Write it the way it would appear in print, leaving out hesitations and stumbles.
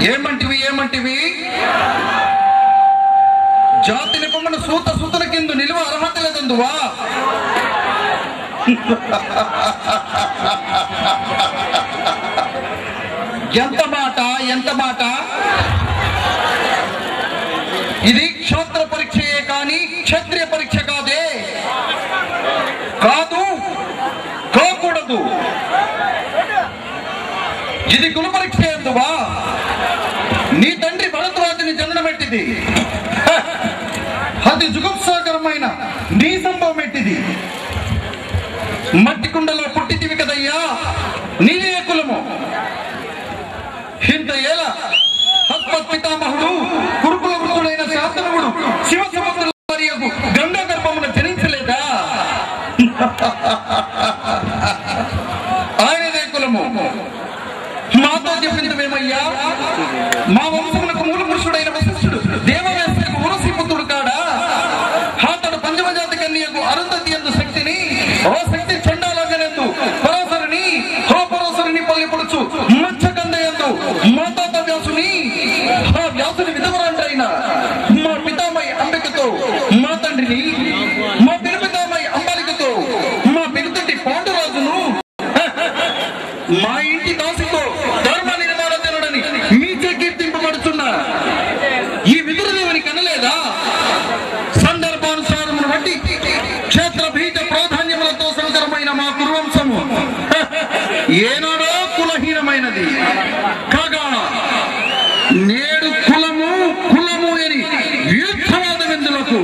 ఏమంటివి జాతి నిపమన సూత సూతన కింద నిలువ అర్హత లేదందువా ఎంత మాట ఇది క్షోత్ర పరీక్షయే కానీ క్షత్రియ పరీక్ష కాకూడదు. ఇది కుల పరీక్ష ఎందువా నీ తండ్రి భరద్వాజుని జననం ఎట్టిది, అది జుగుప్సాకరమైన నీ సంభవం ఎట్టిది. మట్టి కుండలో పుట్టితివి కదయ్యా, నీదే కులము. ఇంత ఏల హస్మత్పితామహుడు కురుకుల వృత్తుడైన శాంతనుడు శివసముద్ర గంగా గర్భమున జనించలేదా? ఆయనదే కులము. మాతో చెప్పిందేమయ్యా, మా వంశమునకు మూల పురుషుడైన వశిష్ఠుడు దేవవేశకు ఉరసి పుత్రుడు కాడా? అతడు పంచమజాతి కన్యకు అరుంధతి ఎందు శక్తిని, ఓ శక్తి చండాలంగనందు పరాశరుని, హో పరాశరుని పల్లి పొడుచు మత్స్యకంద ఎందు మాతాత వ్యాసుని, ఆ వ్యాసుని విధవరాంటైన మా పితామహి అంబికతో మా తండ్రిని, మా పితామహి అంబాలికతో మా పిలుతంటి పాండురాజును, మా ఇంటి దాసితో ధర్మ నిర్మాణుడని మీచే కీర్తింపబడుతున్నా ఈ విదురదేవుని కనలేదా? సందర్భానుసారమును బట్టి క్షేత్ర బీజ ప్రాధాన్యములతో సంకరమైన మా కురువంశము ఏనాడో కులహీనమైనది కాగా నేడు కులము అని వ్యూహవాదం ఎందులకు?